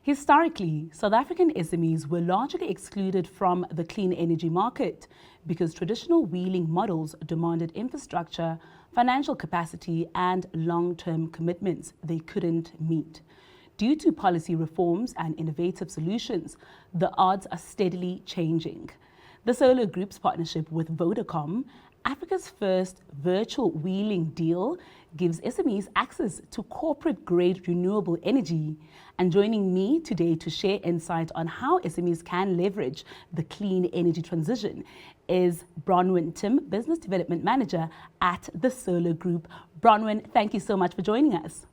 Historically, South African SMEs were largely excluded from the clean energy market because traditional wheeling models demanded infrastructure, financial capacity, and long-term commitments they couldn't meet. Due to policy reforms and innovative solutions, the odds are steadily changing. The SOLA Group's partnership with Vodacom, Africa's first virtual wheeling deal, gives SMEs access to corporate-grade renewable energy. And joining me today to share insight on how SMEs can leverage the clean energy transition is Bronwyn Timm, Business Development Manager at the SOLA Group. Bronwyn, thank you so much for joining us.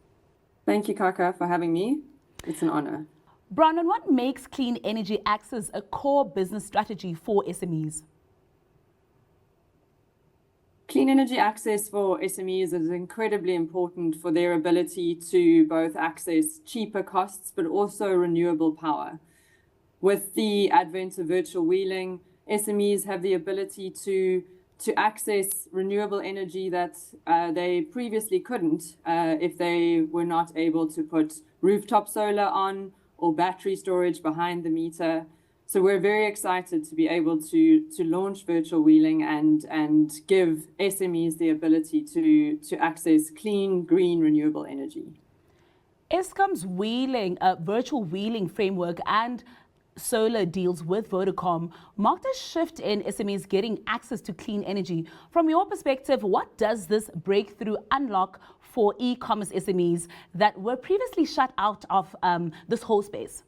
Thank you, Khaka, for having me. It's an honor. Bronwyn, what makes clean energy access a core business strategy for SMEs? Clean energy access for SMEs is incredibly important for their ability to both access cheaper costs, but also renewable power. With the advent of virtual wheeling, SMEs have the ability to access renewable energy that they previously couldn't if they were not able to put rooftop solar on or battery storage behind the meter. So we're very excited to be able to launch virtual wheeling and give SMEs the ability to access clean, green, renewable energy. Eskom's virtual wheeling framework and SOLA deals with Vodacom marked a shift in SMEs getting access to clean energy. From your perspective, what does this breakthrough unlock for e-commerce SMEs that were previously shut out of this whole space?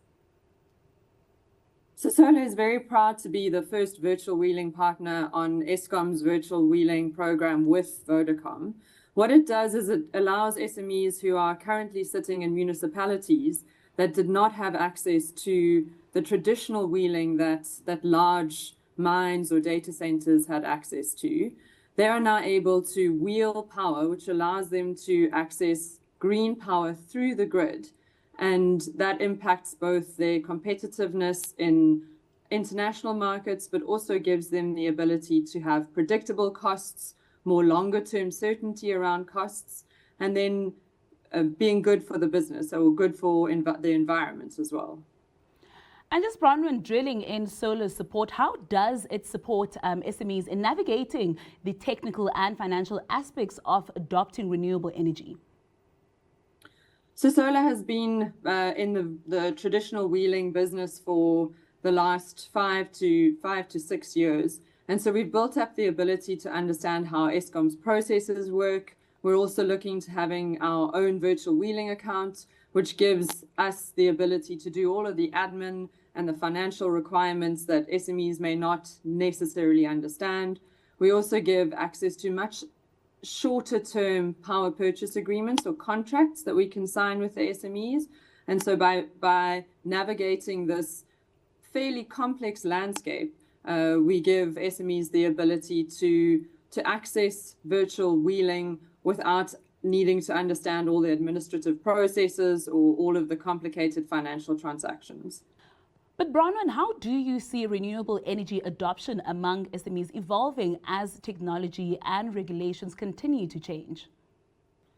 So SOLA is very proud to be the first virtual wheeling partner on Eskom's virtual wheeling program with Vodacom. What it does is it allows SMEs who are currently sitting in municipalities that did not have access to the traditional wheeling that large mines or data centers had access to. They are now able to wheel power, which allows them to access green power through the grid. And that impacts both their competitiveness in international markets, but also gives them the ability to have predictable costs, more longer-term certainty around costs, and then being good for the business, or good for the environment as well. And just Bronwyn, drilling in SOLA's support, how does it support SMEs in navigating the technical and financial aspects of adopting renewable energy? So SOLA has been in the traditional wheeling business for the last 5 to 6 years. And so we've built up the ability to understand how Eskom's processes work. We're also looking to having our own virtual wheeling account, which gives us the ability to do all of the admin and the financial requirements that SMEs may not necessarily understand. We also give access to much shorter term power purchase agreements or contracts that we can sign with the SMEs. And so by navigating this fairly complex landscape, we give SMEs the ability to access virtual wheeling without needing to understand all the administrative processes or all of the complicated financial transactions. But Bronwyn, how do you see renewable energy adoption among SMEs evolving as technology and regulations continue to change?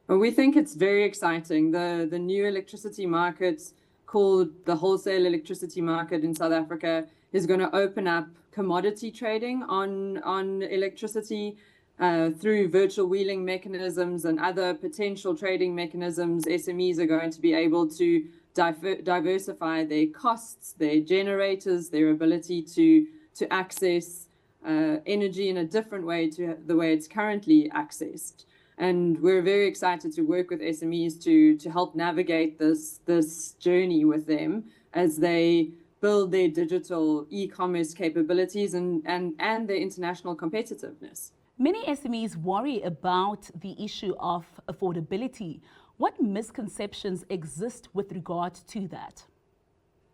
Well, we think it's very exciting. The new electricity market, called the wholesale electricity market in South Africa, is going to open up commodity trading on electricity through virtual wheeling mechanisms and other potential trading mechanisms. SMEs are going to be able to diversify their costs, their generators, their ability to access energy in a different way to the way it's currently accessed. And we're very excited to work with SMEs to help navigate this journey with them as they build their digital e-commerce capabilities and their international competitiveness. Many SMEs worry about the issue of affordability. What misconceptions exist with regard to that?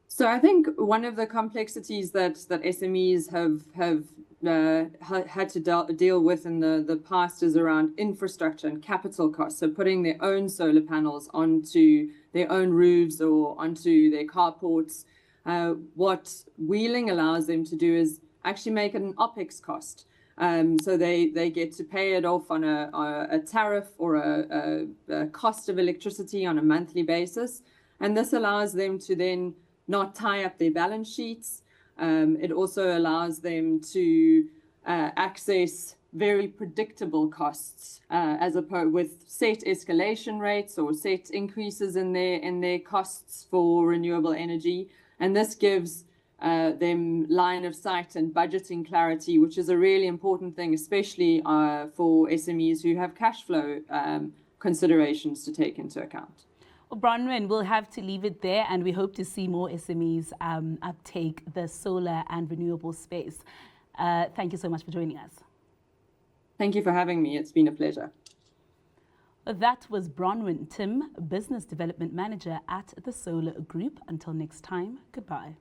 So I think one of the complexities that SMEs have had to deal with in the past is around infrastructure and capital costs. So putting their own solar panels onto their own roofs or onto their carports. What wheeling allows them to do is actually make it an OPEX cost. So they get to pay it off on a tariff or a cost of electricity on a monthly basis. And this allows them to then not tie up their balance sheets. It also allows them to access very predictable costs as opposed with set escalation rates or set increases in their costs for renewable energy. And this gives them line of sight and budgeting clarity, which is a really important thing, especially for SMEs who have cash flow considerations to take into account. Well, Bronwyn, we'll have to leave it there, and we hope to see more SMEs uptake the solar and renewable space. Thank you so much for joining us. Thank you for having me. It's been a pleasure. That was Bronwyn Timm, Business Development Manager at the SOLA Group. Until next time, goodbye.